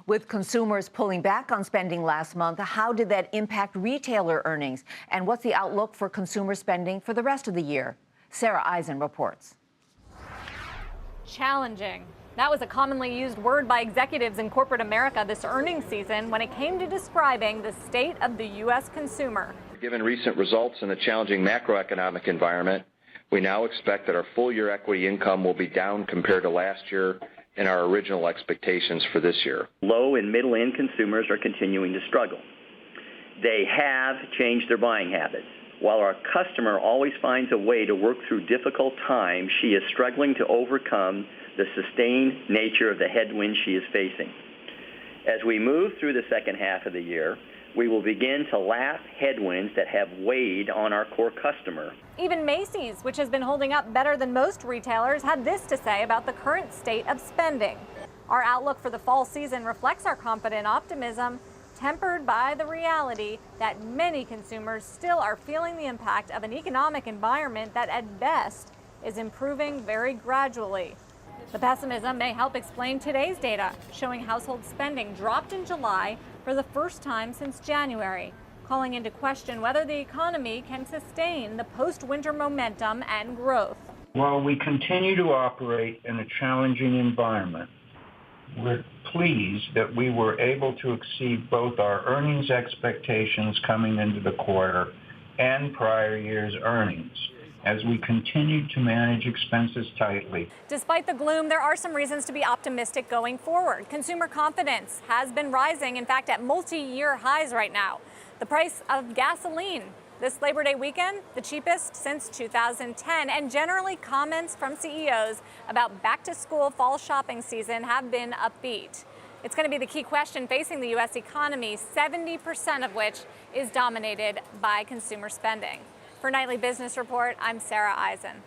With consumers pulling back on spending last month, how did that impact retailer earnings? And what's the outlook for consumer spending for the rest of the year? Sarah Eisen reports. Challenging. That was a commonly used word by executives in corporate America this earnings season when it came to describing the state of the U.S. consumer. Given recent results in a challenging macroeconomic environment, we now expect that our full-year equity income will be down compared to last year and our original expectations for this year. Low and middle-end consumers are continuing to struggle. They have changed their buying habits. While our customer always finds a way to work through difficult times, she is struggling to overcome the sustained nature of the headwinds she is facing. As we move through the second half of the year, we will begin to lap headwinds that have weighed on our core customer. Even Macy's, which has been holding up better than most retailers, had this to say about the current state of spending. Our outlook for the fall season reflects our confident optimism, tempered by the reality that many consumers still are feeling the impact of an economic environment that at best is improving very gradually. The pessimism may help explain today's data, showing household spending dropped in July for the first time since January, calling into question whether the economy can sustain the post-winter momentum and growth. While we continue to operate in a challenging environment, we're pleased that we were able to exceed both our earnings expectations coming into the quarter and prior year's earnings as we continue to manage expenses tightly. Despite the gloom, there are some reasons to be optimistic going forward. Consumer confidence has been rising, in fact, at multi-year highs right now. The price of gasoline this Labor Day weekend, the cheapest since 2010, and generally comments from CEOs about back-to-school fall shopping season have been upbeat. It's going to be the key question facing the U.S. economy, 70% of which is dominated by consumer spending. For Nightly Business Report, I'm Sarah Eisen.